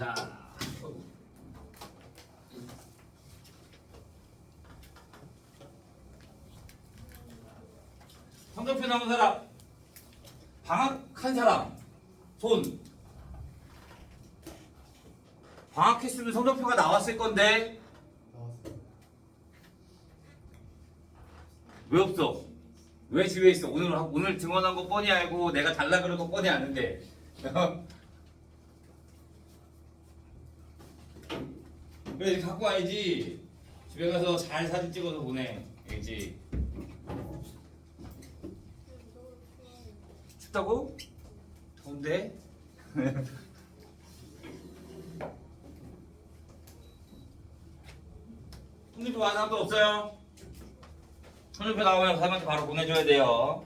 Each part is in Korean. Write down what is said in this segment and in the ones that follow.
자, 성적표 나온 사람, 방학한 사람, 손. 방학했으면 성적표가 나왔을 건데 왜 없어? 왜 집에 있어? 오늘 등원한 거 뻔히 알고 내가 달라 그런 거 뻔히 아는데. 그래 갖고 와야지. 집에 가서 잘 사진 찍어서 보내. 알겠지? 춥다고? 더운데? 손님표 많은 사람도 없어요? 손님표 나오면 사람한테 바로 보내줘야 돼요.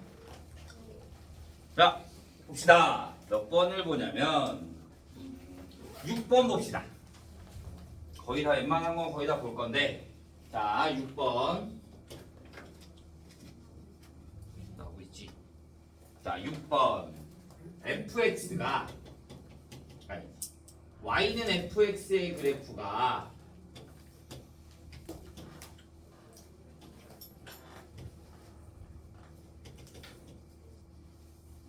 자, 봅시다. 몇 번을 보냐면 6번 봅시다. 거의 다 웬만한 건 거의 다 볼 건데, 자 6번 나오고 있지. 자 6번 fx가 아니 y는 fx의 그래프가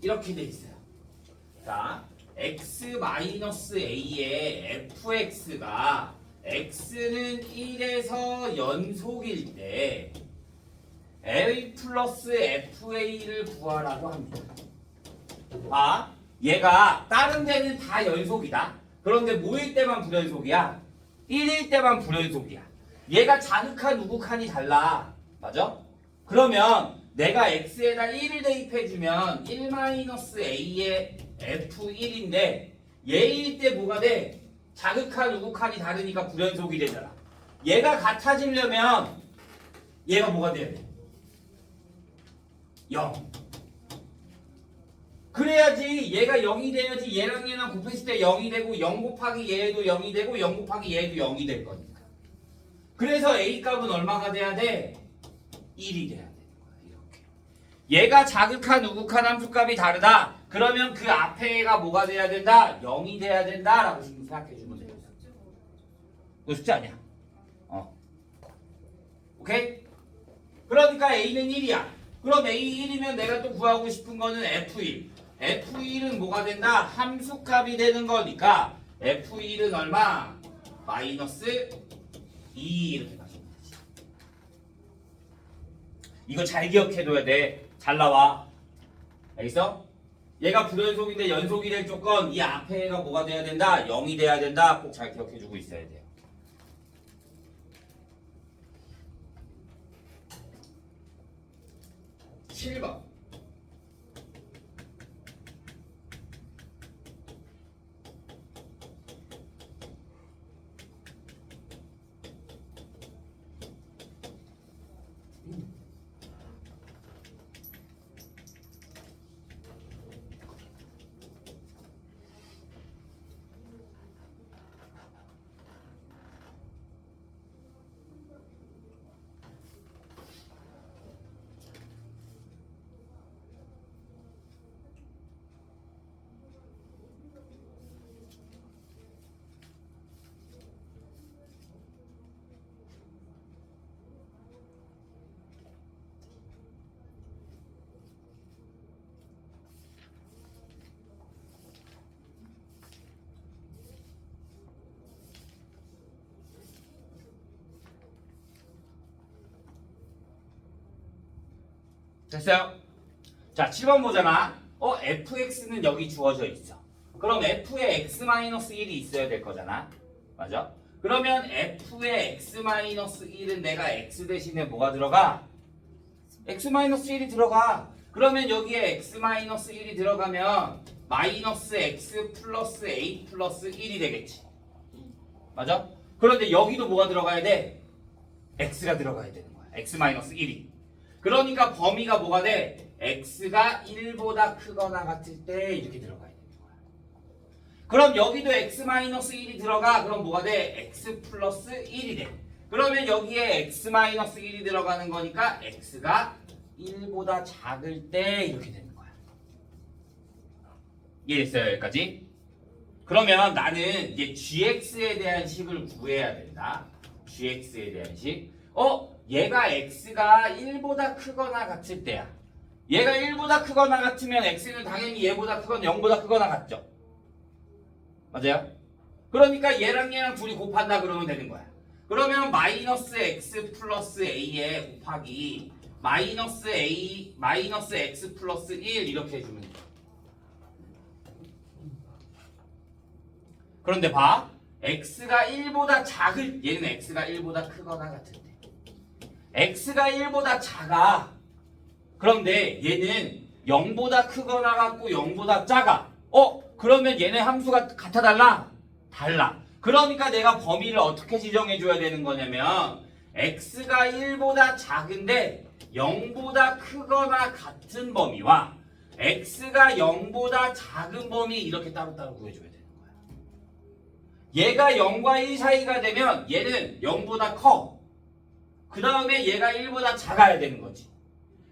이렇게 돼 있어요. 자 x-a의 fx가 x는 1에서 연속일 때 a 플러스 fa를 구하라고 합니다. 아, 얘가 다른 데는 다 연속이다. 그런데 뭐일 때만 불연속이야? 1일 때만 불연속이야. 얘가 자극한 우극한이 달라. 맞아? 그러면 내가 x에다 1을 대입해주면 1-a의 f1인데 얘일 때 뭐가 돼? 자극한 우극한이 다르니까 불연속이 되잖아. 얘가 같아지려면 얘가 뭐가 돼야 돼? 0. 그래야지 얘가 0이 돼야지 얘랑 얘랑 곱했을 때 0이 되고 0 곱하기 얘도 0이 되고 0 곱하기 얘도 0이 될 거니까. 그래서 a 값은 얼마가 돼야 돼? 1이 돼야 되는 거야. 이렇게. 얘가 자극한 우극한 함수값이 다르다. 그러면 그 앞에가 뭐가 돼야 된다? 0이 돼야 된다 라고 지금 생각해 주면 돼요. 그거 숙제 아니야. 오케이? 그러니까 a는 1이야. 그럼 a 1이면 내가 또 구하고 싶은 거는 f1. f1은 뭐가 된다? 함수값이 되는 거니까 f1은 얼마? 마이너스 2 이렇게 가시면 되지. 이거 잘 기억해둬야 돼. 잘 나와. 알겠어? 얘가 불연속인데 연속이 될 조건 이 앞에가 뭐가 돼야 된다? 0이 돼야 된다. 꼭 잘 기억해주고 있어야 돼요. 칠 번 됐어요? 자, 7번 보잖아. fx는 여기 주어져 있어. 그럼 f에 x-1이 있어야 될 거잖아. 맞아? 그러면 f의 x-1은 내가 x 대신에 뭐가 들어가? x-1이 들어가. 그러면 여기에 x-1이 들어가면 마이너스 x 플러스 a 플러스 1이 되겠지. 맞아? 그런데 여기도 뭐가 들어가야 돼? x가 들어가야 되는 거야. x-1이. 그러니까 범위가 뭐가 돼? x가 1보다 크거나 같을 때 이렇게 들어가야 되는 거야. 그럼 여기도 x-1이 들어가. 그럼 뭐가 돼? x 플러스 1이 돼. 그러면 여기에 x-1이 들어가는 거니까 x가 1보다 작을 때 이렇게 되는 거야. 이해됐어요? 여기까지? 그러면 나는 이제 gx에 대한 식을 구해야 된다. gx에 대한 식. 얘가 x가 1보다 크거나 같을 때야. 얘가 1보다 크거나 같으면 x는 당연히 얘보다 크거나 0보다 크거나 같죠. 맞아요? 그러니까 얘랑 둘이 곱한다 그러면 되는 거야. 그러면 마이너스 x 플러스 a에 곱하기 마이너스 x 플러스 1 이렇게 해주면 돼. 그런데 봐. x가 1보다 작을, 얘는 x가 1보다 크거나 같은데. x가 1보다 작아. 그런데 얘는 0보다 크거나 같고 0보다 작아. 그러면 얘네 함수가 같아 달라? 달라. 그러니까 내가 범위를 어떻게 지정해 줘야 되는 거냐면 x가 1보다 작은데 0보다 크거나 같은 범위와 x가 0보다 작은 범위 이렇게 따로따로 구해줘야 되는 거야. 얘가 0과 1 사이가 되면 얘는 0보다 커. 그 다음에 얘가 1보다 작아야 되는 거지.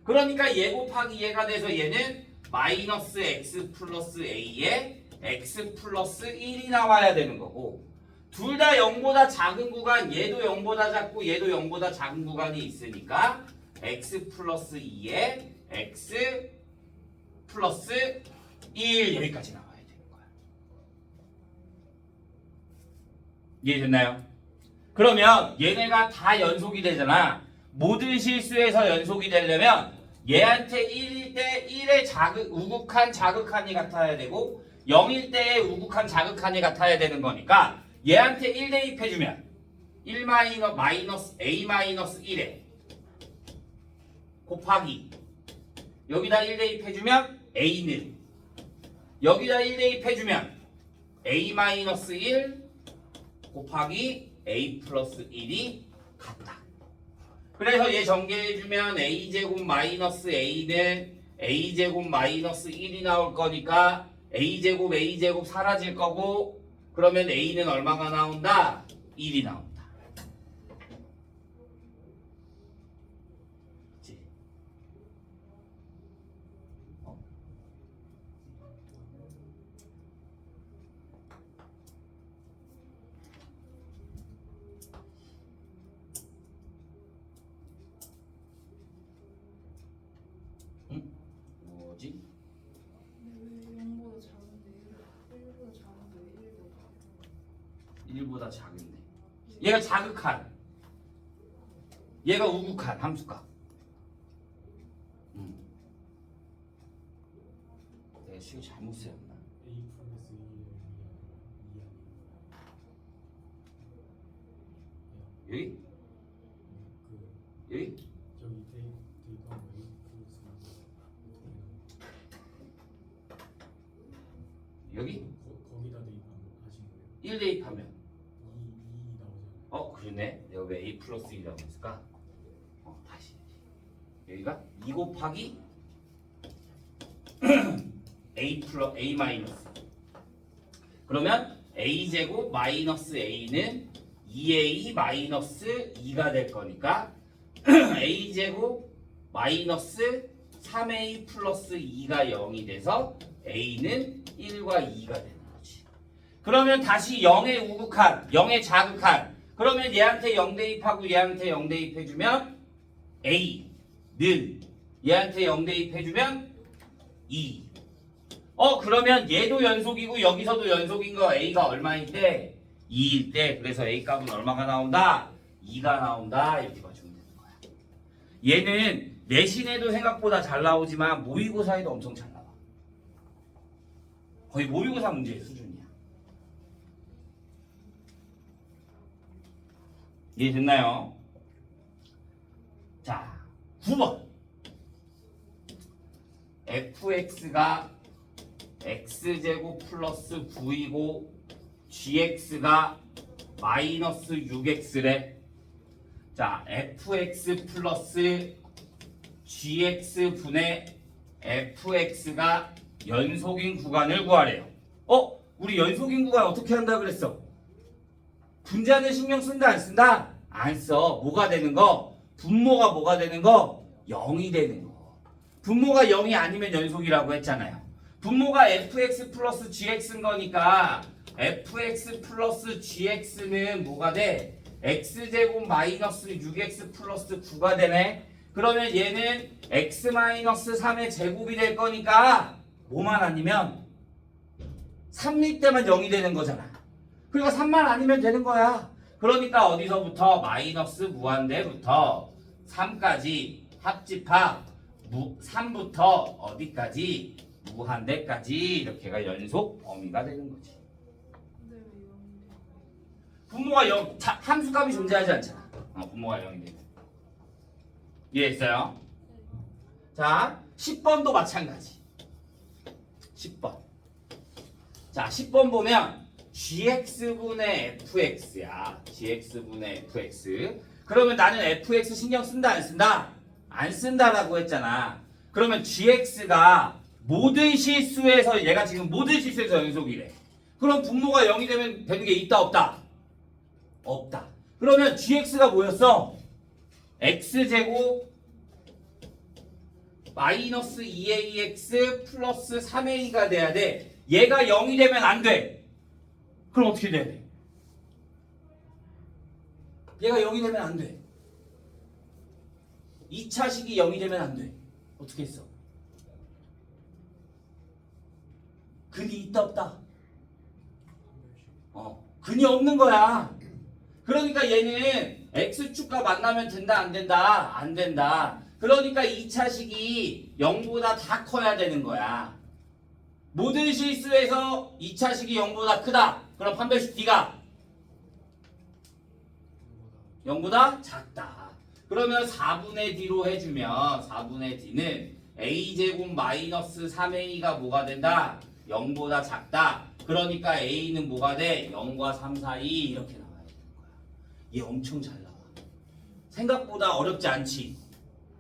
그러니까 얘 곱하기 얘가 돼서 얘는 마이너스 x 플러스 a에 x 플러스 1이 나와야 되는 거고, 둘 다 0보다 작은 구간, 얘도 0보다 작고 얘도 0보다 작은 구간이 있으니까 x 플러스 2에 x 플러스 1 여기까지 나와야 되는 거야. 이해됐나요? 그러면 얘네가 다 연속이 되잖아. 모든 실수에서 연속이 되려면 얘한테 1일 때 1의 우극한 자극한이 같아야 되고 0일 때의 우극한 자극한이 같아야 되는 거니까 얘한테 1 대입해주면 1 마이너스 a 마이너스 1에 곱하기 여기다 1 대입해주면 a는 여기다 1 대입해주면 a 마이너스 1 곱하기 a 플러스 1이 같다. 그래서 얘 전개해주면 a제곱 마이너스 a는 a제곱 마이너스 1이 나올 거니까 a제곱 사라질 거고, 그러면 a는 얼마가 나온다? 1이 나온다. 그치? 뭐지? 왜 0보다 작은데 1보다 작은데 1보다 작은데 얘가 자극한, 얘가 우극한 함수값. 내가 식을 잘못 세웠나? A 플러스 1을 2 여기? 여기? 저기 대입하면 A 플러스 여기? 거기다 대입하면 하신 거예요? 1 대입하면 2 나오잖아요. 그러네. 내가 왜 a 플러스 1이라고 했을까? 다시 여기가 2 곱하기 a 마이너스, 그러면 a 제곱 마이너스 a는 2a 마이너스 2가 될 거니까 a 제곱 마이너스 3a 플러스 2가 0이 돼서 a는 1과 2가 되는 거지. 그러면 다시 0의 우극한, 0의 자극한, 그러면 얘한테 0 대입하고 얘한테 0 대입해주면 a는 얘한테 0 대입해주면 2. 그러면 얘도 연속이고 여기서도 연속인 거 a가 얼마일 때? 2일 때. 그래서 a 값은 얼마가 나온다? 2가 나온다. 이렇게 맞추면 되는 거야. 얘는 내신에도 생각보다 잘 나오지만 모의고사에도 엄청 잘 나와. 거의 모의고사 문제의 수준이야. 이해됐나요? 자, 9번. fx가 x제곱 플러스 9이고 gx가 마이너스 6x래. 자, fx 플러스 gx분의 fx가 연속인 구간을 구하래요. 우리 연속인 구간 어떻게 한다 그랬어? 분자는 신경 쓴다 안 쓴다? 안 써. 뭐가 되는 거? 분모가 뭐가 되는 거? 0이 되는 거. 분모가 0이 아니면 연속이라고 했잖아요. 분모가 fx 플러스 gx인 거니까 fx 플러스 gx는 뭐가 돼? x제곱 마이너스 6x 플러스 9가 되네. 그러면 얘는 x 마이너스 3의 제곱이 될 거니까 뭐만 아니면 3일 때만 0이 되는 거잖아. 그러니까 3만 아니면 되는 거야. 그러니까 어디서부터 마이너스 무한대부터 3까지 합집합 3부터 어디까지 무한대까지 이렇게가 연속 범위가 되는 거지. 근데 왜 0이 돼? 분모가 0, 함수값이 존재하지 않잖아. 분모가 0이 되면. 이해했어요? 자, 10번도 마찬가지. 10번. 자, 10번 보면 gx분의 fx야. gx분의 fx. 그러면 나는 fx 신경 쓴다 안 쓴다? 안 쓴다라고 했잖아. 그러면 gx가 모든 실수에서 얘가 지금 모든 실수에서 연속이래. 그럼 분모가 0이 되면 되는 게 있다 없다? 없다. 그러면 gx가 뭐였어? x제곱 마이너스 2ax 플러스 3a가 돼야 돼. 얘가 0이 되면 안 돼. 그럼 어떻게 돼야 돼? 얘가 0이 되면 안 돼. 2차식이 0이 되면 안 돼. 어떻게 했어? 근이 있다 없다? 근이 없는 거야. 그러니까 얘는 x축과 만나면 된다 안 된다? 안 된다. 그러니까 2차식이 0보다 다 커야 되는 거야. 모든 실수에서 2차식이 0보다 크다. 그럼 판별식 D가 0보다 작다. 그러면 4분의 D로 해주면 4분의 D는 A제곱 마이너스 3A가 뭐가 된다? 0보다 작다. 그러니까 A는 뭐가 돼? 0과 3 사이 이렇게 나와야 되는 거야. 얘 엄청 잘 나와. 생각보다 어렵지 않지?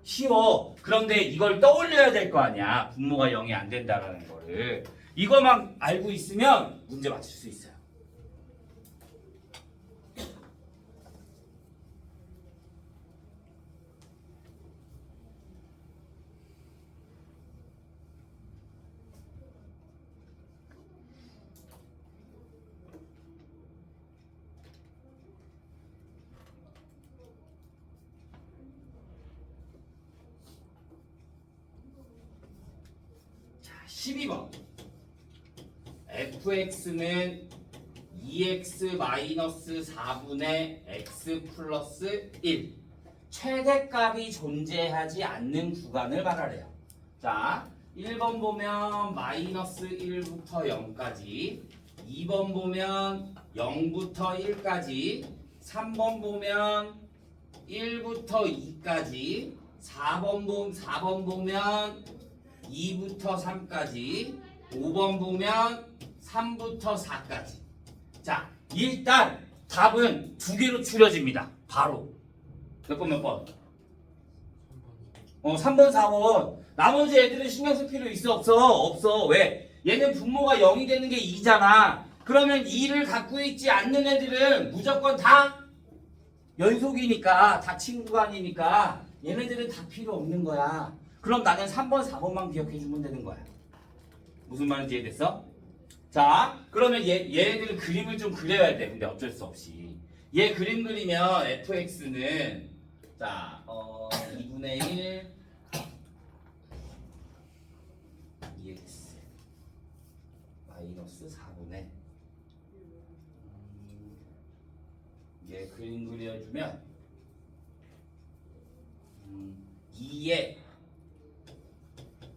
쉬워. 그런데 이걸 떠올려야 될 거 아니야. 분모가 0이 안 된다라는 거를. 이거만 알고 있으면 문제 맞출 수 있어요. 자, 12번. fx는 2x-4분의 x 플러스 1 최대값이 존재하지 않는 구간을 말하래요. 자, 1번 보면 마이너스 1부터 0까지, 2번 보면 0부터 1까지, 3번 보면 1부터 2까지, 4번 보면 2부터 3까지, 5번 보면 3부터 4까지. 자, 일단 답은 두 개로 추려집니다. 바로. 몇 번 몇 번? 3번 4번. 나머지 애들은 신경 쓸 필요 있어 없어? 없어. 왜? 얘는 분모가 0이 되는 게 2잖아. 그러면 2를 갖고 있지 않는 애들은 무조건 다 연속이니까, 다 친구간이니까 얘네들은 다 필요 없는 거야. 그럼 나는 3번 4번만 기억해 주면 되는 거야. 무슨 말인지 이해됐어? 자, 그러면 얘네들은 그림을 좀 그려야 돼. 근데 어쩔 수 없이. 얘 그림 그리면 fx는 자, 2분의 1 2x 마이너스 4분의 얘 그림 그려주면 2에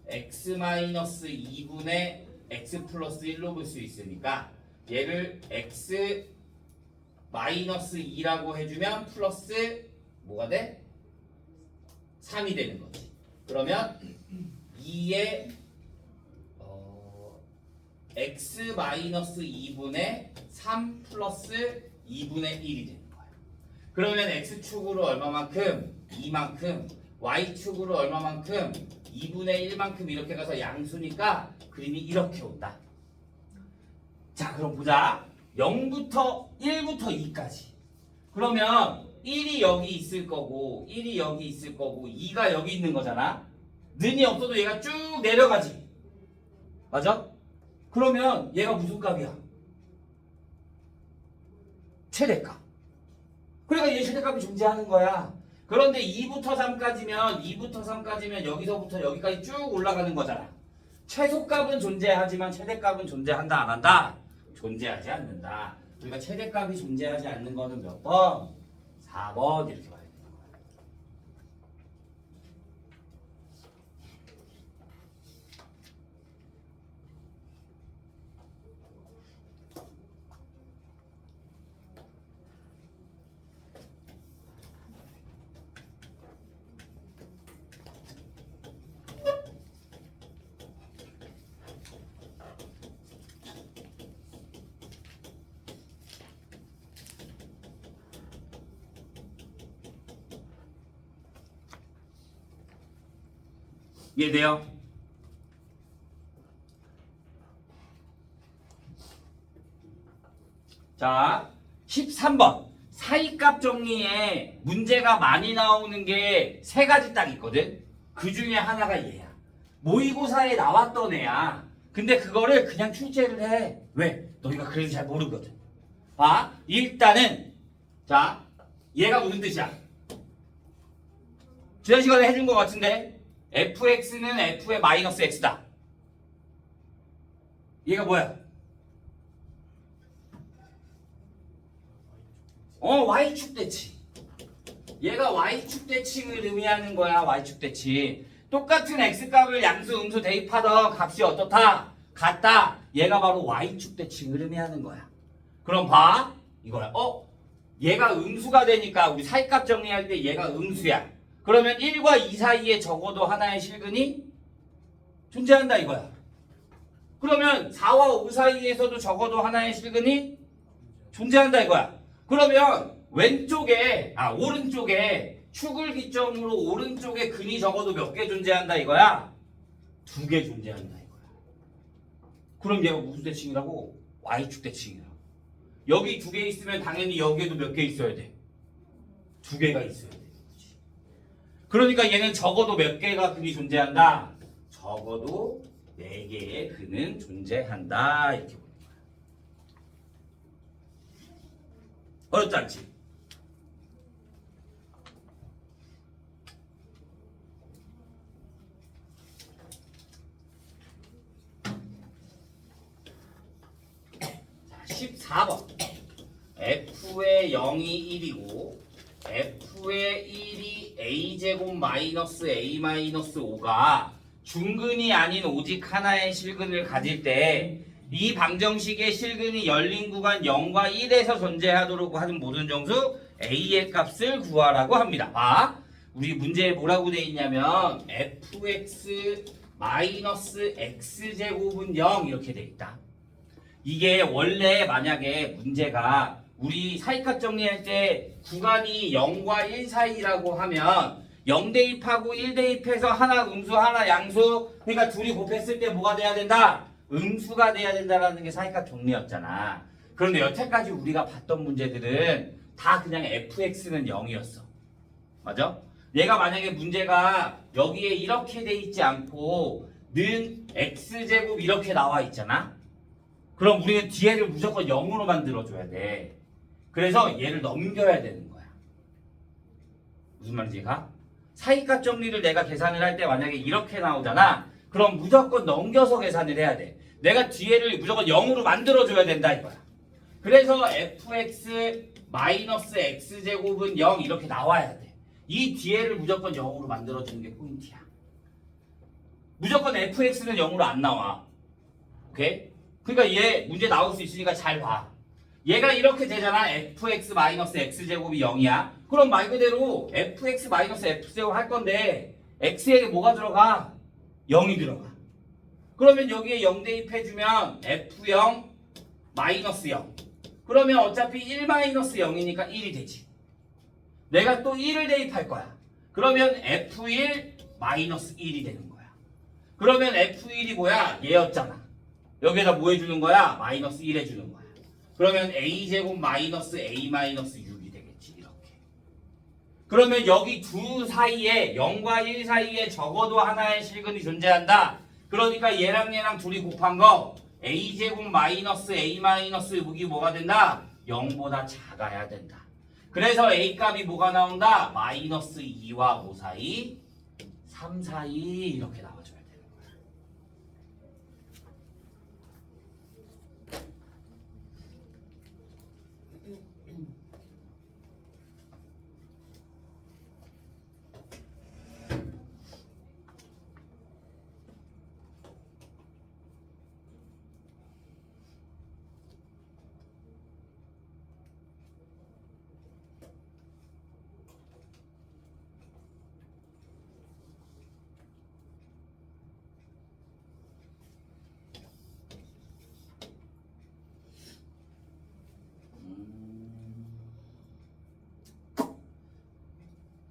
x-2분의 x 플러스 1로 볼 수 있으니까 얘를 x-2라고 해주면 플러스 뭐가 돼? 3이 되는 거지. 그러면 2에 x-2분의 3 플러스 2분의 1이 되는 거야. 그러면 x축으로 얼마만큼? 2만큼, y축으로 얼마만큼? 2분의 1만큼 이렇게 가서 양수니까 그림이 이렇게 온다. 자, 그럼 보자. 0부터 1부터 2까지. 그러면 1이 여기 있을 거고 1이 여기 있을 거고 2가 여기 있는 거잖아. 는이 없어도 얘가 쭉 내려가지. 맞아? 그러면 얘가 무슨 값이야? 최대값. 그러니까 얘 최대값이 존재하는 거야. 그런데 2부터 3까지면 여기서부터 여기까지 쭉 올라가는 거잖아. 최소값은 존재하지만 최대값은 존재한다 안 한다? 존재하지 않는다. 그러니까 최대값이 존재하지 않는 거는 몇 번? 4번 이렇게 봐야 되는 거야. 이해돼요? 자, 13번. 사이값 정리에 문제가 많이 나오는 게 세 가지 딱 있거든. 그 중에 하나가 얘야. 모의고사에 나왔던 애야. 근데 그거를 그냥 출제를 해. 왜? 너희가 그래도 잘 모르거든. 봐. 일단은 자, 얘가 무슨 뜻이야? 지난 시간에 해준 것 같은데 fx는 f의 마이너스 x다. 얘가 뭐야? y축 대칭. 얘가 y축 대칭을 의미하는 거야. y축 대칭. 똑같은 x값을 양수 음수 대입하던 값이 어떻다? 같다. 얘가 바로 y축 대칭을 의미하는 거야. 그럼 봐. 이거야. 얘가 음수가 되니까 우리 사이값 정리할 때 얘가 음수야. 그러면 1과 2 사이에 적어도 하나의 실근이 존재한다 이거야. 그러면 4와 5 사이에서도 적어도 하나의 실근이 존재한다 이거야. 그러면 오른쪽에 축을 기점으로 오른쪽에 근이 적어도 몇 개 존재한다 이거야? 2개 존재한다 이거야. 그럼 얘가 무슨 대칭이라고? y축 대칭이라고. 여기 2개 있으면 당연히 여기에도 몇 개 있어야 돼? 2개가 있어야 돼. 그러니까 얘는 적어도 몇 개가 근이 존재한다? 적어도 4개의 근은 존재한다. 이렇게 보는 거야. 어렵지 않지? 자, 14번. f의 0이 1이고 f의 1이 a제곱 마이너스 a 마이너스 5가 중근이 아닌 오직 하나의 실근을 가질 때 이 방정식의 실근이 열린 구간 0과 1에서 존재하도록 하는 모든 정수 a의 값을 구하라고 합니다. 봐. 우리 문제에 뭐라고 돼 있냐면 fx 마이너스 x제곱은 0 이렇게 돼 있다. 이게 원래 만약에 문제가 우리 사이값 정리할 때 구간이 0과 1 사이라고 하면 0 대입하고 1 대입해서 하나 음수 하나 양수, 그러니까 둘이 곱했을 때 뭐가 돼야 된다? 음수가 돼야 된다라는 게 사이값 정리였잖아. 그런데 여태까지 우리가 봤던 문제들은 다 그냥 fx는 0이었어. 맞아? 얘가 만약에 문제가 여기에 이렇게 돼 있지 않고 는 x제곱 이렇게 나와 있잖아. 그럼 우리는 뒤에를 무조건 0으로 만들어줘야 돼. 그래서 얘를 넘겨야 되는 거야. 무슨 말인지 가? 사이값 정리를 내가 계산을 할 때 만약에 이렇게 나오잖아. 그럼 무조건 넘겨서 계산을 해야 돼. 내가 뒤에를 무조건 0으로 만들어줘야 된다 이거야. 그래서 fx 마이너스 x제곱은 0 이렇게 나와야 돼. 이 뒤에를 무조건 0으로 만들어주는 게 포인트야. 무조건 fx는 0으로 안 나와. 오케이? 그러니까 얘 문제 나올 수 있으니까 잘 봐. 얘가 이렇게 되잖아. fx 마이너스 x제곱이 0이야. 그럼 말 그대로 fx 마이너스 x제곱 할 건데 x에게 뭐가 들어가? 0이 들어가. 그러면 여기에 0 대입해주면 f0 마이너스 0. 그러면 어차피 1 마이너스 0이니까 1이 되지. 내가 또 1을 대입할 거야. 그러면 f1 마이너스 1이 되는 거야. 그러면 f1이 뭐야? 얘였잖아. 여기에다 뭐 해주는 거야? 마이너스 1 해주는 거야. 그러면 a제곱 마이너스 a 마이너스 6이 되겠지. 이렇게. 그러면 여기 두 사이에 0과 1 사이에 적어도 하나의 실근이 존재한다. 그러니까 얘랑 얘랑 둘이 곱한 거 a제곱 마이너스 a 마이너스 무기 뭐가 된다? 0보다 작아야 된다. 그래서 a 값이 뭐가 나온다? 마이너스 2와 5 사이, 3 사이 이렇게 나와줘야 되는 거야. 음...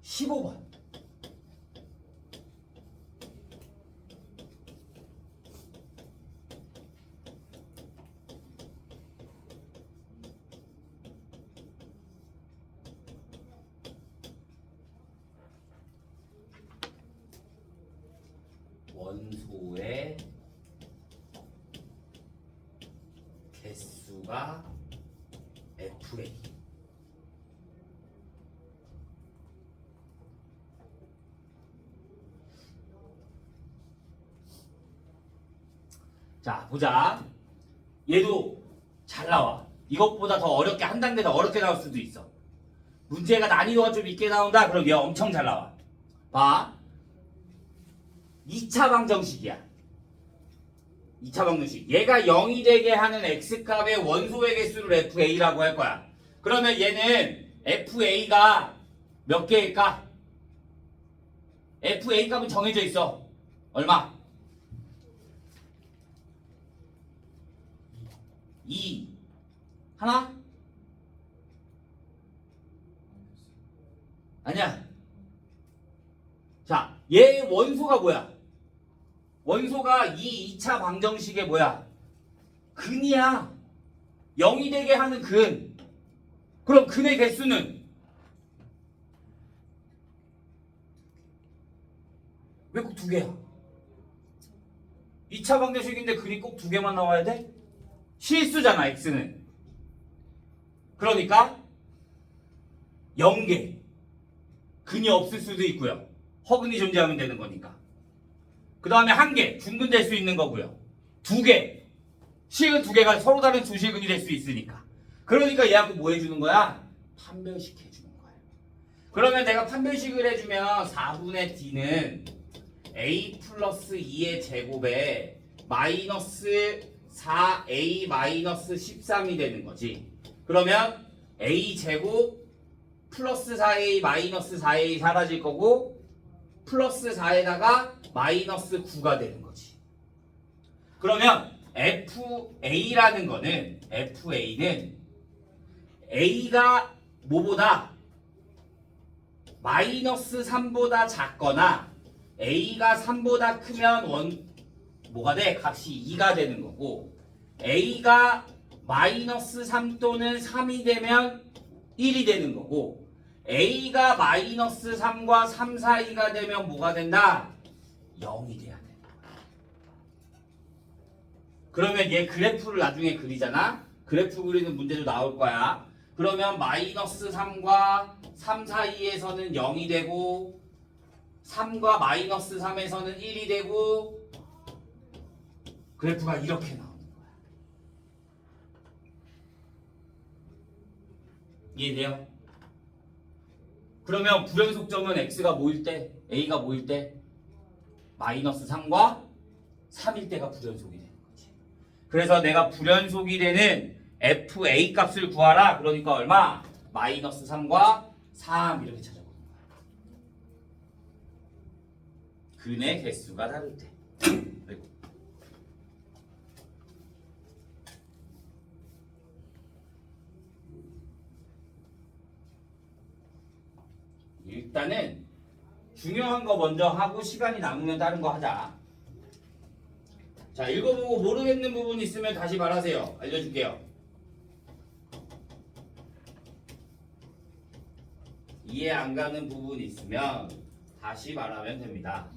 15번. 원소의 개수가 FA. 자, 보자. 얘도 잘 나와. 이것보다 더 어렵게 한 단계 더 어렵게 나올 수도 있어. 문제가 난이도가 좀 있게 나온다? 그럼 얘 엄청 잘 나와. 봐. 2차 방정식이야. 2차 방정식. 얘가 0이 되게 하는 x값의 원소의 개수를 FA라고 할 거야. 그러면 얘는 FA가 몇 개일까? FA 값은 정해져 있어. 얼마? 2. 하나? 아니야. 자, 얘 원소가 뭐야? 원소가 이 2차 방정식의 뭐야? 근이야. 0이 되게 하는 근. 그럼 근의 개수는? 왜 꼭 2개야? 2차 방정식인데 근이 꼭 2개만 나와야 돼? 실수잖아, x는. 그러니까 0개. 근이 없을 수도 있고요. 허근이 존재하면 되는 거니까. 그 다음에 1개, 중근될 수 있는 거고요. 2개, 식은 2개가 서로 다른 두 실근이 될 수 있으니까. 그러니까 얘하고 뭐 해주는 거야? 판별식 해주는 거야. 그러면 내가 판별식을 해주면 4분의 d는 a 플러스 2의 제곱에 마이너스 4a 마이너스 13이 되는 거지. 그러면 a 제곱 플러스 4a 마이너스 4a 사라질 거고 플러스 4에다가 마이너스 9가 되는 거지. 그러면 FA라는 거는 FA는 A가 뭐보다 마이너스 3보다 작거나 A가 3보다 크면 뭐가 돼? 값이 2가 되는 거고 A가 마이너스 3 또는 3이 되면 1이 되는 거고 A가 마이너스 3과 3 사이가 되면 뭐가 된다? 0이 돼야 돼. 그러면 얘 그래프를 나중에 그리잖아? 그래프 그리는 문제도 나올 거야. 그러면 마이너스 3과 3 사이에서는 0이 되고 3과 마이너스 3에서는 1이 되고 그래프가 이렇게 나오는 거야. 이해돼요? 그러면 불연속점은 x가 뭐일 때? a가 뭐일 때? 마이너스 3과 3일 때가 불연속이 되는 거지. 그래서 내가 불연속이 되는 FA 값을 구하라. 그러니까 얼마? 마이너스 3과 3 이렇게 찾아보는 거야. 근의 개수가 다를 때. 아이고. 일단은 중요한 거 먼저 하고 시간이 남으면 다른 거 하자. 자, 읽어보고 모르겠는 부분 있으면 다시 말하세요. 알려줄게요. 이해 안 가는 부분 있으면 다시 말하면 됩니다.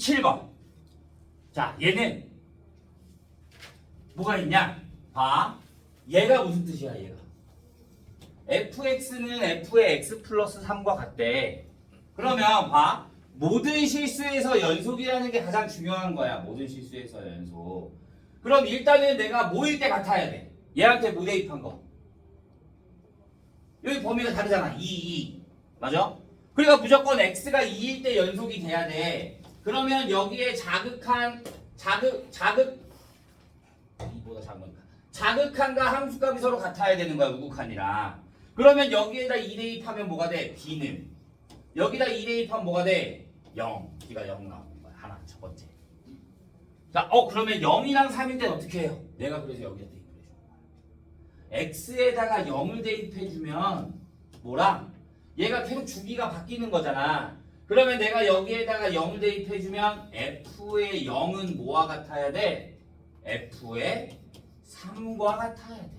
17번. 자, 얘는 뭐가 있냐? 봐. 얘가 무슨 뜻이야, 얘가? fx는 f의 x 플러스 3과 같대. 그러면 봐. 모든 실수에서 연속이라는 게 가장 중요한 거야. 모든 실수에서 연속. 그럼 일단은 내가 뭐일 때 같아야 돼? 얘한테 뭐 대입한 거? 여기 범위가 다르잖아. 2. 맞아? 그러니까 무조건 x가 2일 때 연속이 돼야 돼. 그러면 여기에 자극한 이보다 작은 거니까. 자극한과 함수값이 서로 같아야 되는 거야. 우극한이랑. 그러면 여기에다 2 대입하면 뭐가 돼? b는. 여기다 2 대입하면 뭐가 돼? 0. b가 0 나오는 거야. 하나, 첫 번째. 자, 그러면 0이랑 3일 땐 어떻게 해요? 내가 그래서 여기다 대입해줘. x에다가 0을 대입해주면 뭐랑? 얘가 계속 주기가 바뀌는 거잖아. 그러면 내가 여기에다가 0을 대입해주면 f의 0은 뭐와 같아야 돼? f의 3과 같아야 돼.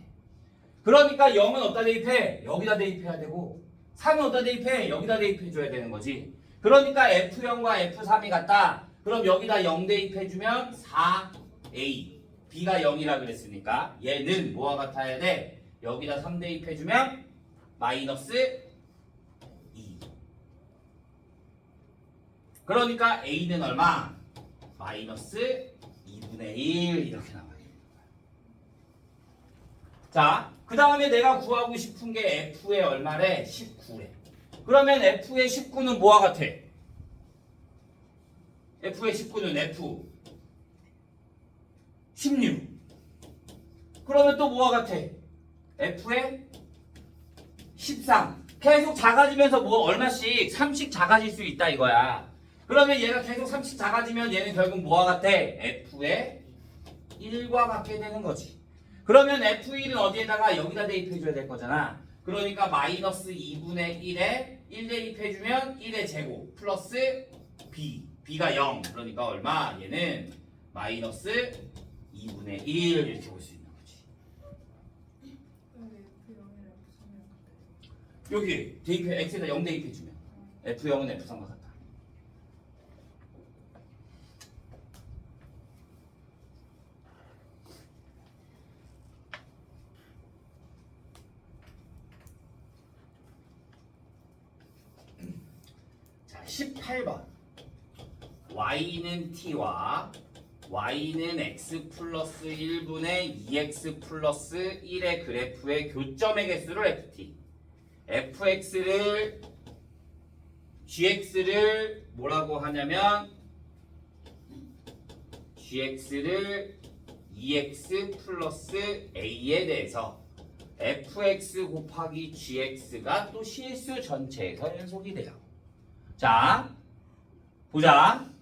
그러니까 0은 어디다 대입해? 여기다 대입해야 되고 3은 어디다 대입해? 여기다 대입해줘야 되는 거지. 그러니까 f0과 f3이 같다. 그럼 여기다 0 대입해주면 4a. b가 0이라 그랬으니까 얘는 뭐와 같아야 돼? 여기다 3 대입해주면 마이너스 2. 그러니까 a는 얼마? 마이너스 2분의 1 이렇게 나와요. 자, 그 다음에 내가 구하고 싶은 게 f의 얼마래? 19래. 그러면 f의 19는 뭐와 같아? f의 19는 f 16. 그러면 또 뭐와 같아? f의 13. 계속 작아지면서 뭐 얼마씩 3씩 작아질 수 있다 이거야. 그러면 얘가 계속 3씩 작아지면 얘는 결국 뭐와 같아? f의 1과 같게 되는 거지. 그러면 f1은 어디에다가 여기다 대입해줘야 될 거잖아. 그러니까 마이너스 2분의 1에 1 대입해주면 1의 제곱 플러스 b. b가 0. 그러니까 얼마? 얘는 마이너스 2분의 1 이렇게 볼 수 있는 거지. 근데 F0이랑 F3이랑 여기 대입해 x에다 0 대입해주면 f0은 f3과 같다. 자, 18번. y는 t와 y는 x 플러스 1분의 2x 플러스 1의 그래프의 교점의 개수를 ft. fx를 gx를 뭐라고 하냐면 gx를 2x 플러스 a에 대해서 fx 곱하기 gx가 또 실수 전체에서 연속이 돼요. 자, 보자.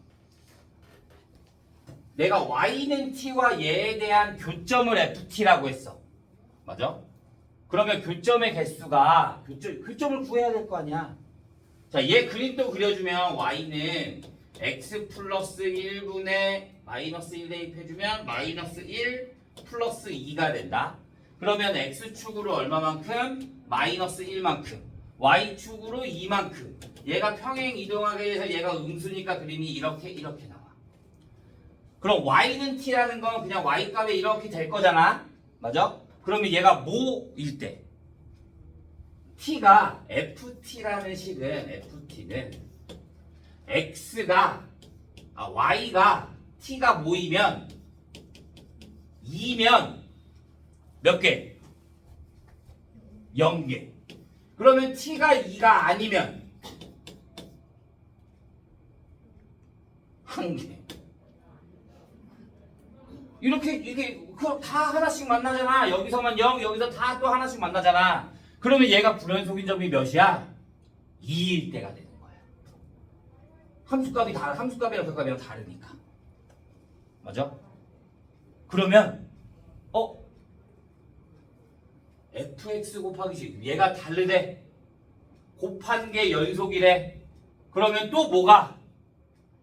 내가 y는 t와 얘에 대한 교점을 ft라고 했어. 맞아? 그러면 교점의 개수가 교점을 구해야 될 거 아니야. 자, 얘 그림 또 그려주면 y는 x 플러스 1분의 마이너스 1 대입해주면 마이너스 1 플러스 2가 된다. 그러면 x축으로 얼마만큼? 마이너스 1만큼. y축으로 2만큼. 얘가 평행 이동하게 돼서 얘가 음수니까 그림이 이렇게 나와. 그럼 y는 t라는 건 그냥 y값에 이렇게 될 거잖아. 맞아? 그러면 얘가 뭐일 때? t가 ft라는 식은 ft는 y가 t가 모이면 2면 몇 개? 0개. 그러면 t가 2가 아니면 1개. 이게 다 하나씩 만나잖아. 여기서만 0, 여기서 다 또 하나씩 만나잖아. 그러면 얘가 불연속인 점이 몇이야? 2일 때가 되는 거야. 함수값이랑 격값이랑 다르니까. 맞아? 그러면 fx 곱하기 g 얘가 다르대. 곱한 게 연속이래. 그러면 또 뭐가?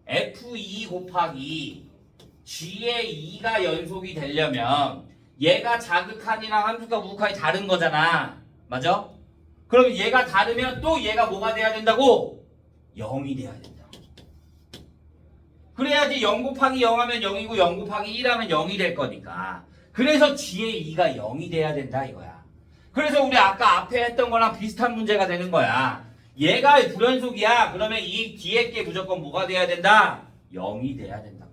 f2 곱하기 g의 2가 연속이 되려면 얘가 자극한이랑 함수값 우극한이 다른 거잖아. 맞아? 그럼 얘가 다르면 또 얘가 뭐가 돼야 된다고? 0이 돼야 된다. 그래야지 0 곱하기 0 하면 0이고 0 곱하기 1 하면 0이 될 거니까. 그래서 G의 2가 0이 돼야 된다 이거야. 그래서 우리 아까 앞에 했던 거랑 비슷한 문제가 되는 거야. 얘가 불연속이야. 그러면 이 뒤에 게 무조건 뭐가 돼야 된다? 0이 돼야 된다.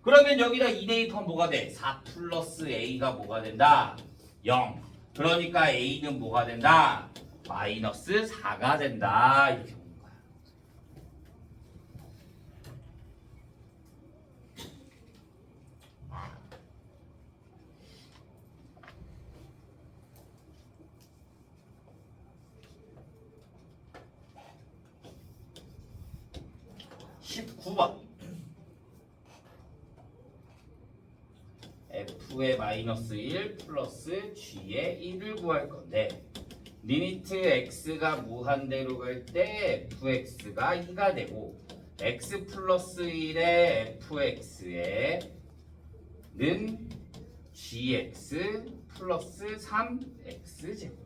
그러면 여기다 2 대입하면 뭐가 돼? 4 플러스 A가 뭐가 된다? 0. 그러니까 A는 뭐가 된다? 마이너스 4가 된다. 이렇게 보는 거야. (19번) F의 마이너스 1 플러스 G의 1을 구할 건데 리미트 X가 무한대로 갈 때 fx가 2가 되고 X 플러스 1의 fx에는 gx 플러스 3x 제곱.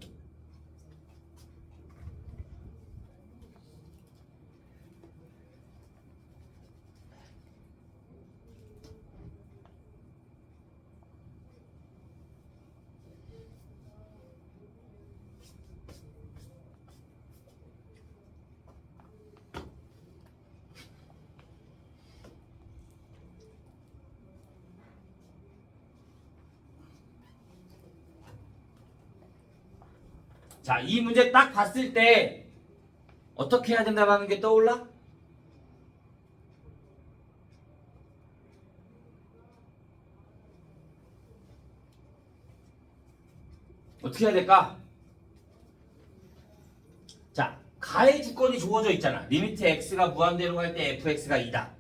자, 이 문제 딱 봤을 때 어떻게 해야 된다는 게 떠올라? 어떻게 해야 될까? 자, 가의 주권이 주어져 있잖아. 리미트 x가 무한대로 갈 때 fx가 2다.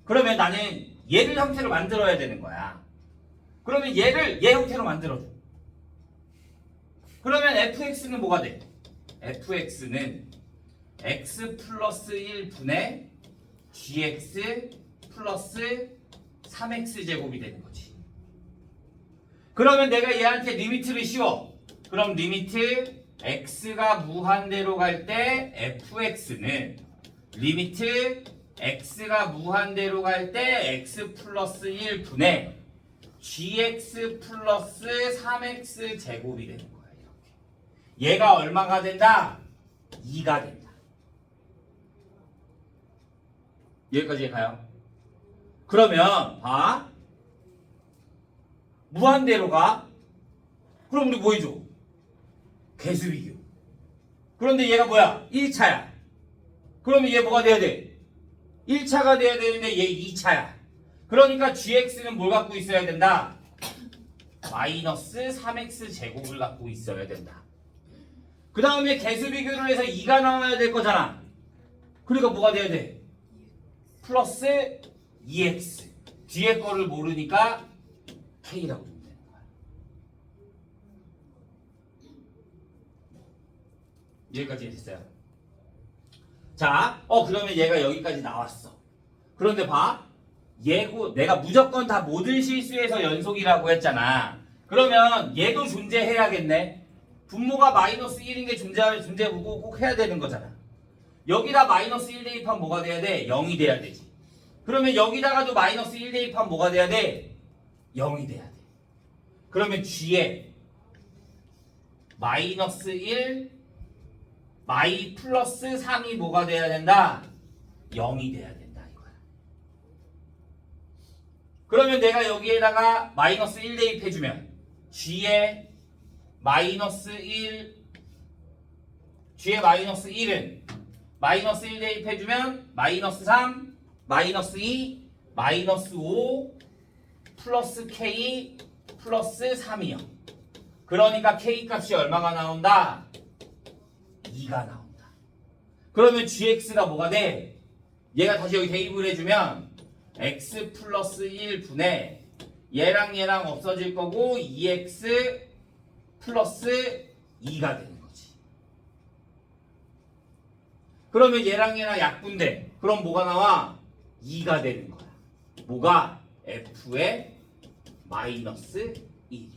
그러면 나는 얘를 형태로 만들어야 되는 거야. 그러면 얘를 얘 형태로 만들어줘. 그러면 fx는 뭐가 돼? fx는 x 플러스 1분의 gx 플러스 3x 제곱이 되는 거지. 그러면 내가 얘한테 리미트를 씌워. 그럼 리미트 x가 무한대로 갈 때 fx는 리미트 x가 무한대로 갈 때 x 플러스 1분의 gx 플러스 3x 제곱이 되는 거야. 얘가 얼마가 된다? 2가 된다. 여기까지 가요. 그러면 봐. 무한대로 가. 그럼 우리 뭐 해줘? 개수비교. 그런데 얘가 뭐야? 1차야. 그러면 얘 뭐가 돼야 돼? 1차가 돼야 되는데 얘 2차야. 그러니까 gx는 뭘 갖고 있어야 된다? 마이너스 3x 제곱을 갖고 있어야 된다. 그 다음에 개수 비교를 해서 2가 나와야 될 거잖아. 그러니까 뭐가 돼야 돼? 플러스 2x. 뒤에 거를 모르니까 k라고 보면 되는 거야. 여기까지 됐어요. 자, 그러면 얘가 여기까지 나왔어. 그런데 봐. 얘고 내가 무조건 다 모든 실수에서 연속이라고 했잖아. 그러면 얘도 존재해야겠네. 분모가 마이너스 1인 게 존재하고 꼭 해야 되는 거잖아. 여기다 마이너스 1 대입하면 뭐가 돼야 돼? 0이 돼야 되지. 그러면 여기다가도 마이너스 1 대입하면 뭐가 돼야 돼? 0이 돼야 돼. 그러면 G에 마이너스 1 마이 플러스 3이 뭐가 돼야 된다? 0이 돼야 된다 이거야. 그러면 내가 여기에다가 마이너스 1 대입해주면 G에 마이너스 1 G의 마이너스 1은 마이너스 1 대입해주면 마이너스 3 마이너스 2 마이너스 5 플러스 K 플러스 3이요. 그러니까 K 값이 얼마가 나온다? 2가 나온다. 그러면 GX가 뭐가 돼? 얘가 다시 여기 대입을 해주면 X 플러스 1분의 얘랑 없어질 거고 2X 플러스 2가 되는 거지. 그러면 얘랑 약분돼. 그럼 뭐가 나와? 2가 되는 거야. 뭐가? F의 마이너스 1이.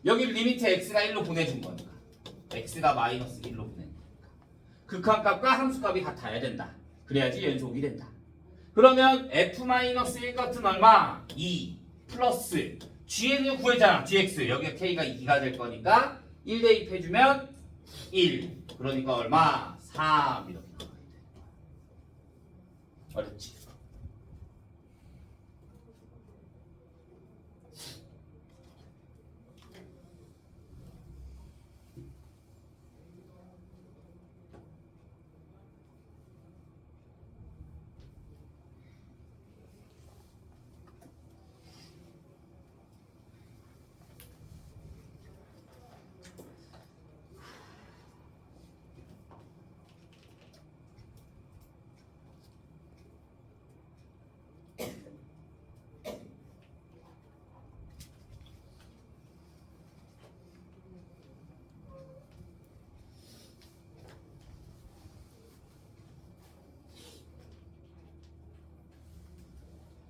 여기 리미트 X가 1로 보내준 거니까. X가 마이너스 1로 보내는 거니까. 극한값과 함수값이 같아야 된다. 그래야지 연속이 된다. 그러면 f-1 값은 얼마? 2 플러스 gx를 구했잖아. gx 여기가 k가 2가 될 거니까 1 대입해주면 1 그러니까 얼마? 3 이렇게 나와야 돼. 어렵지?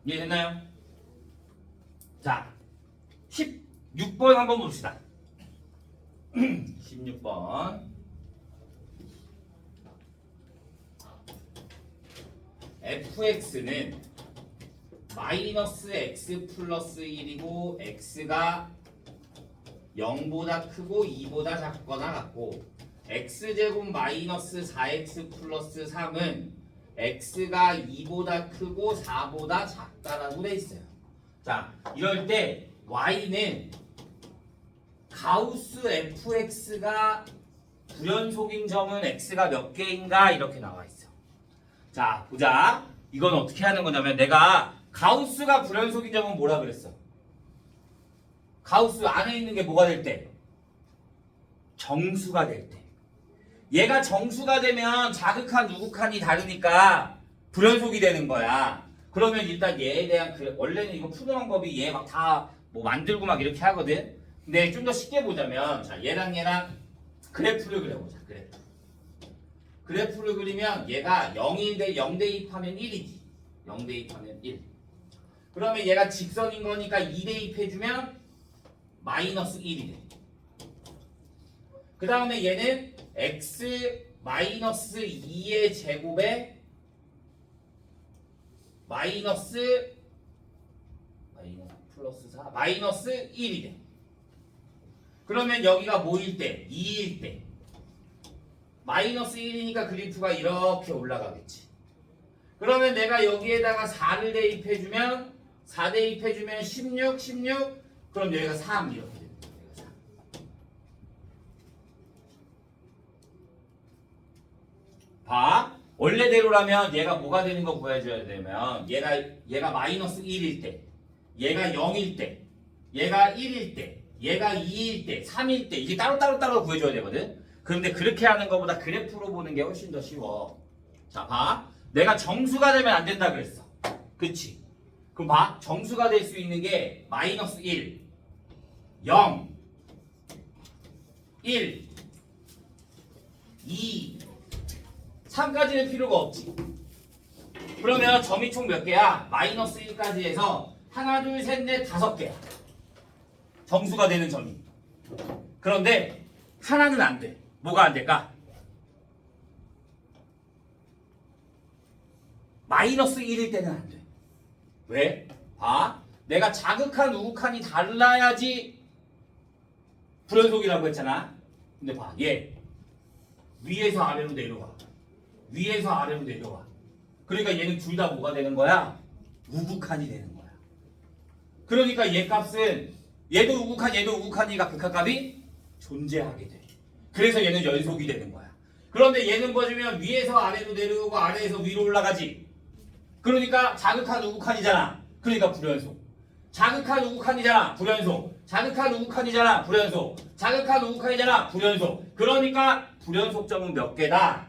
이해됐나요? 자, 16번 한번 봅시다. 16번. fx는 마이너스 x 플러스 1이고 x가 0보다 크고 2보다 작거나 같고 x제곱 마이너스 4x 플러스 3은 x가 2보다 크고 4보다 작다라고 돼 있어요. 자, 이럴 때 y는 가우스 fx가 불연속인 점은 x가 몇 개인가 이렇게 나와 있어. 자, 보자. 이건 어떻게 하는 거냐면 내가 가우스가 불연속인 점은 뭐라 그랬어? 가우스 안에 있는 게 뭐가 될 때? 정수가 될 때. 얘가 정수가 되면 자극한 우극한이 다르니까 불연속이 되는 거야. 그러면 일단 얘에 대한 원래는 이거 푸는 방법이 얘 막 다 뭐 만들고 막 이렇게 하거든. 근데 좀 더 쉽게 보자면 자 얘랑 그래프를 그려보자. 그래프를 그리면 얘가 0 대입하면 1이지. 0 대입하면 1. 그러면 얘가 직선인 거니까 2 대입해주면 마이너스 1이 돼. 그 다음에 얘는 x 마이너스 2의 제곱에 마이너스 플러스 4 마이너스 1이 돼. 그러면 여기가 뭐일 때? 2일 때 마이너스 1이니까 그래프가 이렇게 올라가겠지. 그러면 내가 여기에다가 4를 대입해주면 4 대입해주면 16 그럼 여기가 3 이렇게 됩니다. 봐. 원래대로라면 얘가 뭐가 되는 거 구해줘야 되면 얘가 마이너스 1일 때 얘가 0일 때 얘가 1일 때 얘가 2일 때 3일 때 이게 따로 구해줘야 되거든. 그런데 그렇게 하는 것보다 그래프로 보는 게 훨씬 더 쉬워. 자, 봐. 내가 정수가 되면 안 된다 그랬어. 그치? 그럼 봐. 정수가 될 수 있는 게 마이너스 1 0 1 2 3까지는 필요가 없지. 그러면 점이 총 몇 개야? 마이너스 1까지 해서 하나, 둘, 셋, 넷, 5개야. 정수가 되는 점이. 그런데 하나는 안 돼. 뭐가 안 될까? 마이너스 1일 때는 안 돼. 왜? 봐. 내가 자극한 우극한이 달라야지 불연속이라고 했잖아. 근데 봐. 얘 위에서 아래로 내려와. 위에서 아래로 내려와. 그러니까 얘는 둘 다 뭐가 되는 거야? 우극한이 되는 거야. 그러니까 얘 값은 얘도 우극한이가 극한값이 존재하게 돼. 그래서 얘는 연속이 되는 거야. 그런데 얘는 뭐냐면 위에서 아래로 내려오고 아래에서 위로 올라가지. 그러니까 자극한 우극한이잖아. 그러니까 불연속. 자극한 우극한이잖아. 불연속. 자극한 우극한이잖아. 불연속. 자극한 우극한이잖아. 불연속. 그러니까 불연속점은 몇 개다?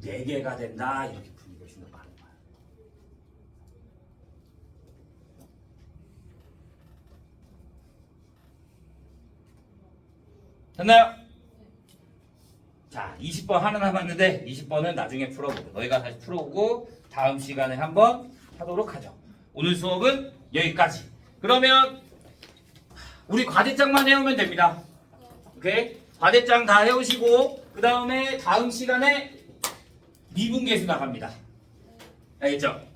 4개가 된다. 이렇게 푸는 게 훨씬 더 빠른 거야. 됐나요? 자, 20번 하나 남았는데 20번은 나중에 풀어보고 너희가 다시 풀어보고 다음 시간에 한번 하도록 하죠. 오늘 수업은 여기까지. 그러면 우리 과제장만 해오면 됩니다. 오케이? 과제장 다 해오시고 그 다음에 다음 시간에 미분계수 나갑니다. 알겠죠?